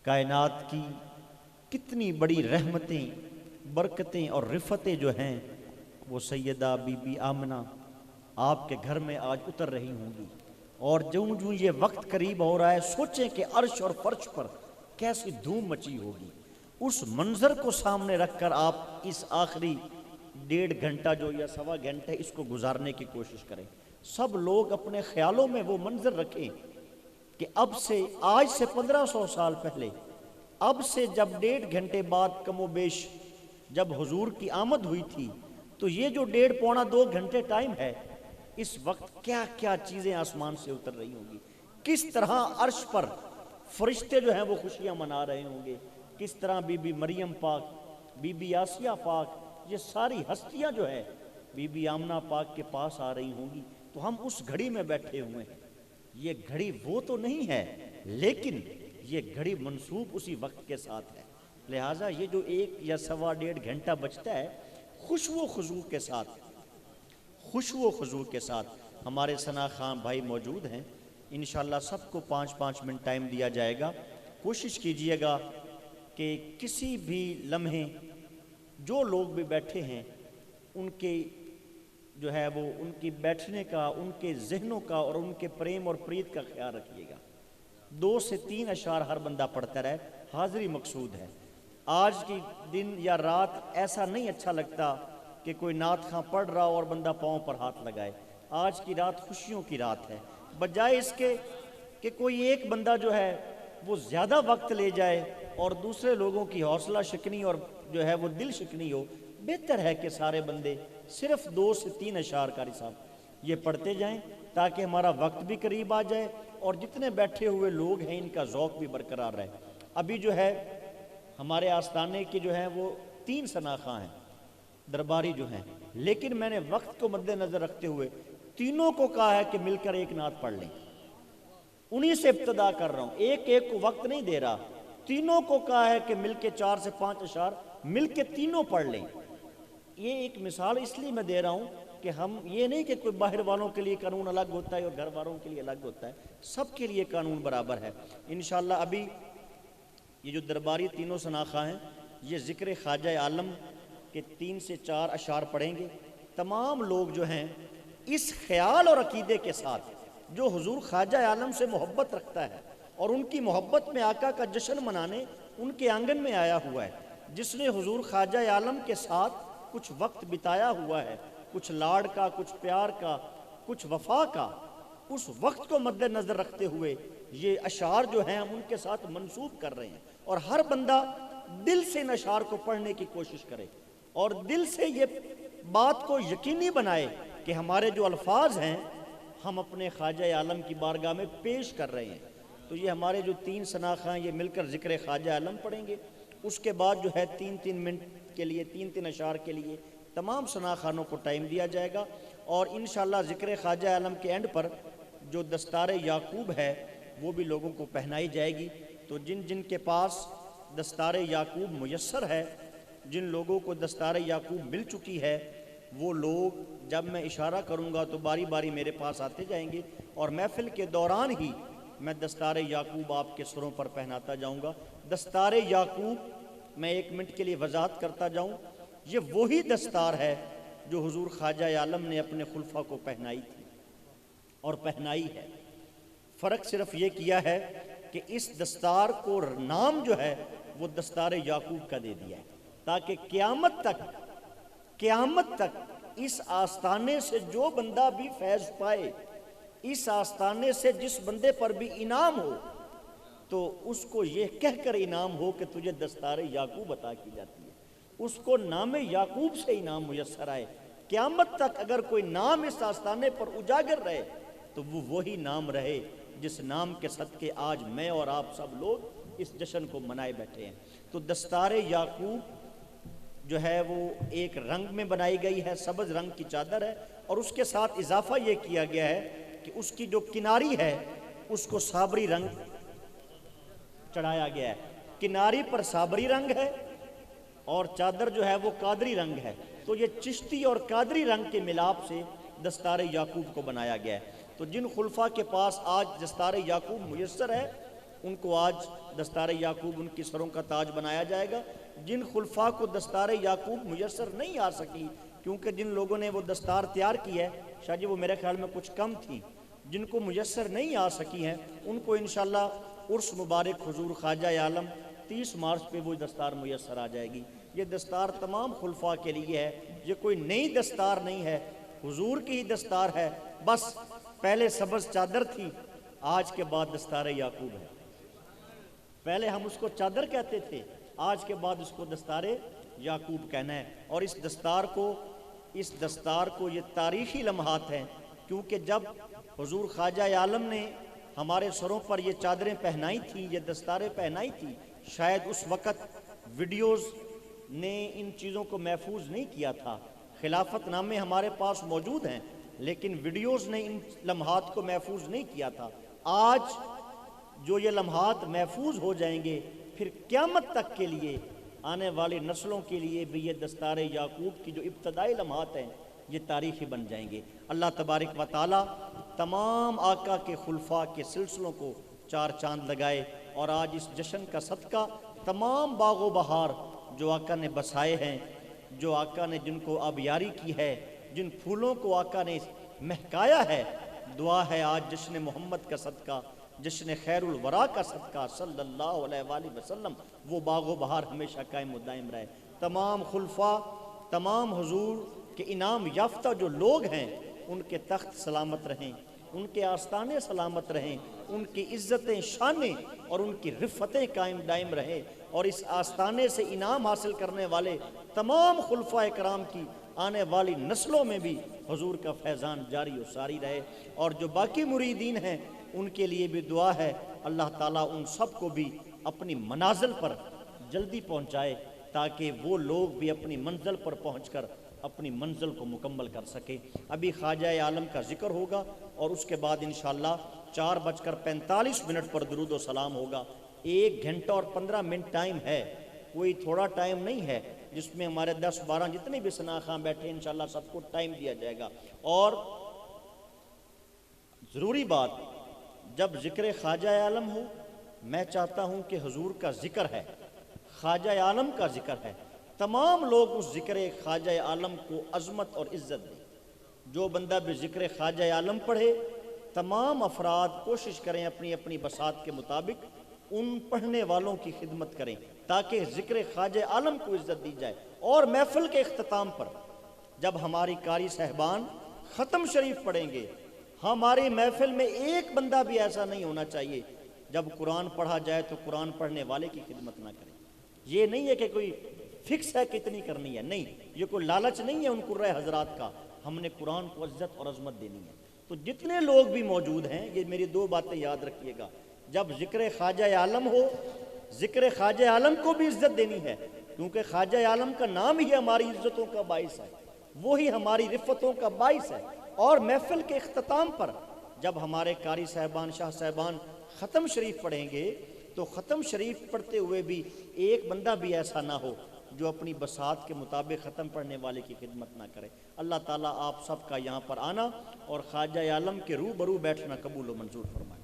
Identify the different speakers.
Speaker 1: کائنات کی کتنی بڑی رحمتیں، برکتیں اور رفتیں جو ہیں وہ سیدہ بی بی آمنہ آپ کے گھر میں آج اتر رہی ہوں گی۔ اور جوں جوں یہ وقت قریب ہو رہا ہے، سوچیں کہ عرش اور فرش پر کیسی دھوم مچی ہوگی۔ اس منظر کو سامنے رکھ کر آپ اس آخری 1.5 گھنٹہ جو یا سوا گھنٹہ اس کو گزارنے کی کوشش کریں۔ سب لوگ اپنے خیالوں میں وہ منظر رکھیں کہ اب سے آج سے 1500 سال پہلے، اب سے جب 1.5 گھنٹے بعد کم و بیش جب حضور کی آمد ہوئی تھی، تو یہ جو 1.5 پونا 2 گھنٹے ٹائم ہے، اس وقت کیا کیا چیزیں آسمان سے اتر رہی ہوں گی، کس طرح عرش پر فرشتے جو ہیں وہ خوشیاں منا رہے ہوں گے، کس طرح بی بی مریم پاک، بی بی آسیہ پاک، یہ ساری ہستیاں جو ہے بی بی آمنہ پاک کے پاس آ رہی ہوں گی۔ تو ہم اس گھڑی میں بیٹھے ہوئے ہیں۔ یہ گھڑی وہ تو نہیں ہے، لیکن یہ گھڑی منسوب اسی وقت کے ساتھ ہے۔ لہٰذا یہ جو 1 یا سوا 1.5 گھنٹہ بچتا ہے، خشوع و خضوع کے ساتھ، خشوع و خضوع کے ساتھ ہمارے ثنا خان بھائی موجود ہیں۔ انشاءاللہ سب کو 5-5 منٹ ٹائم دیا جائے گا۔ کوشش کیجئے گا کہ کسی بھی لمحے جو لوگ بھی بیٹھے ہیں ان کے جو ہے وہ ان کی بیٹھنے کا، ان کے ذہنوں کا اور ان کے پریم اور پریت کا خیال رکھیے گا۔ 2 سے 3 اشعار ہر بندہ پڑھتا رہے، حاضری مقصود ہے۔ آج کی دن یا رات ایسا نہیں اچھا لگتا کہ کوئی نعت خواں پڑھ رہا اور بندہ پاؤں پر ہاتھ لگائے۔ آج کی رات خوشیوں کی رات ہے، بجائے اس کے کہ کوئی ایک بندہ جو ہے وہ زیادہ وقت لے جائے اور دوسرے لوگوں کی حوصلہ شکنی اور جو ہے وہ دل شکنی ہو، بہتر ہے کہ سارے بندے صرف 2 سے 3 اشعار کا حساب یہ پڑھتے جائیں، تاکہ ہمارا وقت بھی قریب آ جائے اور جتنے بیٹھے ہوئے لوگ ہیں ان کا ذوق بھی برقرار رہے۔ ابھی جو ہے ہمارے آستانے کے جو ہیں وہ 3 ثنا خواں ہیں، درباری جو ہیں، لیکن میں نے وقت کو مد نظر رکھتے ہوئے تینوں کو کہا ہے کہ مل کر ایک نعت پڑھ لیں۔ انہی سے ابتدا کر رہا ہوں، ایک ایک کو وقت نہیں دے رہا، تینوں کو کہا ہے کہ مل کے 4 سے 5 اشعار مل کے تینوں پڑھ لیں۔ یہ ایک مثال اس لیے میں دے رہا ہوں کہ ہم یہ نہیں کہ کوئی باہر والوں کے لیے قانون الگ ہوتا ہے اور گھر والوں کے لیے الگ ہوتا ہے، سب کے لیے قانون برابر ہے۔ انشاءاللہ ابھی یہ جو درباری تینوں ثنا خواں ہیں، یہ ذکر خواجہ عالم کے 3 سے 4 اشعار پڑھیں گے۔ تمام لوگ جو ہیں اس خیال اور عقیدے کے ساتھ جو حضور خواجہ عالم سے محبت رکھتا ہے اور ان کی محبت میں آقا کا جشن منانے ان کے آنگن میں آیا ہوا ہے، جس نے حضور خواجہ عالم کے ساتھ کچھ وقت بتایا ہوا ہے، کچھ لاڑ کا، کچھ پیار کا، کچھ وفا کا، اس وقت کو مد نظر رکھتے ہوئے یہ اشعار جو ہیں ہم ان کے ساتھ منسوب کر رہے ہیں، اور ہر بندہ دل سے ان اشعار کو پڑھنے کی کوشش کرے اور دل سے یہ بات کو یقینی بنائے کہ ہمارے جو الفاظ ہیں ہم اپنے خواجہ عالم کی بارگاہ میں پیش کر رہے ہیں۔ تو یہ ہمارے جو 3 ثنا خواں یہ مل کر ذکر خواجہ عالم پڑھیں گے۔ اس کے بعد جو ہے 3-3 منٹ کے لیے، 3-3 اشعار کے لیے تمام ثنا خوانوں کو ٹائم دیا جائے گا، اور انشاءاللہ ذکر خواجہ عالم کے اینڈ پر جو دستار یعقوب ہے وہ بھی لوگوں کو پہنائی جائے گی۔ تو جن جن کے پاس دستار یعقوب میسر ہے، جن لوگوں کو دستار یعقوب مل چکی ہے، وہ لوگ جب میں اشارہ کروں گا تو باری باری میرے پاس آتے جائیں گے، اور محفل کے دوران ہی میں دستار یعقوب آپ کے سروں پر پہناتا جاؤں گا۔ دستار یعقوب میں 1 منٹ کے لیے وضاحت کرتا جاؤں، یہ وہی دستار ہے جو حضور خواجہ عالم نے اپنے خلفاء کو پہنائی تھی اور پہنائی ہے۔ فرق صرف یہ کیا ہے کہ اس دستار کو نام جو ہے وہ دستار یعقوب کا دے دیا ہے، تاکہ قیامت تک اس آستانے سے جو بندہ بھی فیض پائے، اس آستانے سے جس بندے پر بھی انعام ہو، تو اس کو یہ کہہ کر انعام ہو کہ تجھے دستار یعقوب عطا کی جاتی ہے، اس کو نام یعقوب سے انعام میسر آئے۔ قیامت تک اگر کوئی نام اس آستانے پر اجاگر رہے تو وہ وہی نام رہے جس نام کے صدقے آج میں اور آپ سب لوگ اس جشن کو منائے بیٹھے ہیں۔ تو دستار یعقوب جو ہے وہ ایک رنگ میں بنائی گئی ہے، سبز رنگ کی چادر ہے، اور اس کے ساتھ اضافہ یہ کیا گیا ہے کہ اس کی جو کناری ہے اس کو صابری رنگ چڑھایا گیا ہے، کناری پر صابری رنگ ہے اور چادر جو ہے وہ قادری رنگ ہے۔ تو یہ چشتی اور قادری رنگ کے ملاپ سے دستار یعقوب کو بنایا گیا ہے۔ تو جن خلفاء کے پاس آج دستار یعقوب میسر ہے ان کو آج دستار یعقوب ان کی سروں کا تاج بنایا جائے گا۔ جن خلفاء کو دستار یعقوب میسر نہیں آ سکی، کیونکہ جن لوگوں نے وہ دستار تیار کی ہے، شاہ جی وہ میرے خیال میں کچھ کم تھی، جن کو میسر نہیں آ سکی ہیں ان کو انشاءاللہ عرس مبارک حضور خواجہ عالم 30 مارچ پہ وہ دستار میسر آ جائے گی۔ یہ دستار تمام خلفاء کے لیے ہے، یہ کوئی نئی دستار نہیں ہے، حضور کی ہی دستار ہے۔ بس پہلے سبز چادر تھی، آج کے بعد دستار یعقوب ہے۔ پہلے ہم اس کو چادر کہتے تھے، آج کے بعد اس کو دستار یعقوب کہنا ہے۔ اور اس دستار کو یہ تاریخی لمحات ہیں، کیونکہ جب حضور خواجہ عالم نے ہمارے سروں پر یہ چادریں پہنائی تھیں، یہ دستاریں پہنائی تھیں، شاید اس وقت ویڈیوز نے ان چیزوں کو محفوظ نہیں کیا تھا۔ خلافت نامے ہمارے پاس موجود ہیں، لیکن ویڈیوز نے ان لمحات کو محفوظ نہیں کیا تھا۔ آج جو یہ لمحات محفوظ ہو جائیں گے، پھر قیامت تک کے لیے آنے والی نسلوں کے لیے بھی یہ دستار یعقوب کی جو ابتدائی لمحات ہیں یہ تاریخی بن جائیں گے۔ اللہ تبارک و تعالی تمام آقا کے خلفاء کے سلسلوں کو چار چاند لگائے، اور آج اس جشن کا صدقہ تمام باغ و بہار جو آقا نے بسائے ہیں، جو آقا نے جن کو آبیاری کی ہے، جن پھولوں کو آقا نے مہکایا ہے، دعا ہے آج جشن محمد کا صدقہ، جشن خیر الورا کا صدقہ صلی اللہ علیہ وآلہ وسلم، وہ باغ و بہار ہمیشہ قائم و دائم رہے۔ تمام خلفاء، تمام حضور کے انعام یافتہ جو لوگ ہیں، ان کے تخت سلامت رہیں، ان کے آستانے سلامت رہیں، ان کی عزتیں، شانیں اور ان کی رفتیں قائم دائم رہیں، اور اس آستانے سے انعام حاصل کرنے والے تمام خلفاء کرام کی آنے والی نسلوں میں بھی حضور کا فیضان جاری و ساری رہے۔ اور جو باقی مریدین ہیں ان کے لیے بھی دعا ہے، اللہ تعالیٰ ان سب کو بھی اپنی منازل پر جلدی پہنچائے، تاکہ وہ لوگ بھی اپنی منزل پر پہنچ کر اپنی منزل کو مکمل کر سکے۔ ابھی خواجہ عالم کا ذکر ہوگا، اور اس کے بعد انشاءاللہ 4:45 پر درود و سلام ہوگا۔ 1 گھنٹہ اور 15 منٹ ٹائم ہے، کوئی تھوڑا ٹائم نہیں ہے، جس میں ہمارے 10-12 جتنے بھی ثناءخواں بیٹھے انشاءاللہ سب کو ٹائم دیا جائے گا۔ اور ضروری بات، جب ذکر خواجہ عالم ہو، میں چاہتا ہوں کہ حضور کا ذکر ہے، خواجہ عالم کا ذکر ہے، تمام لوگ اس ذکر خواجہ عالم کو عظمت اور عزت دیں۔ جو بندہ بھی ذکر خواجہ عالم پڑھے، تمام افراد کوشش کریں اپنی اپنی بساط کے مطابق ان پڑھنے والوں کی خدمت کریں، تاکہ ذکر خواجہ عالم کو عزت دی جائے۔ اور محفل کے اختتام پر جب ہماری قاری صاحبان ختم شریف پڑھیں گے، ہماری محفل میں ایک بندہ بھی ایسا نہیں ہونا چاہیے جب قرآن پڑھا جائے تو قرآن پڑھنے والے کی خدمت نہ کریں۔ یہ نہیں ہے کہ کوئی فکس ہے کتنی کرنی ہے، نہیں، یہ کوئی لالچ نہیں ہے ان قرۂ حضرات کا، ہم نے قرآن کو عزت اور عظمت دینی ہے۔ تو جتنے لوگ بھی موجود ہیں، یہ میری 2 باتیں یاد رکھیے گا، جب ذکر خواجہ عالم ہو، ذکر خواجہ عالم کو بھی عزت دینی ہے، کیونکہ خواجہ عالم کا نام ہی ہماری عزتوں کا باعث ہے، وہی ہماری رفتوں کا باعث ہے۔ اور محفل کے اختتام پر جب ہمارے قاری صاحبان، شاہ صاحبان ختم شریف پڑھیں گے، تو ختم شریف پڑھتے ہوئے بھی ایک بندہ بھی ایسا نہ ہو جو اپنی بساط کے مطابق ختم پڑھنے والے کی خدمت نہ کرے۔ اللہ تعالیٰ آپ سب کا یہاں پر آنا اور خواجہ عالم کے روبرو بیٹھنا قبول و منظور فرمائے۔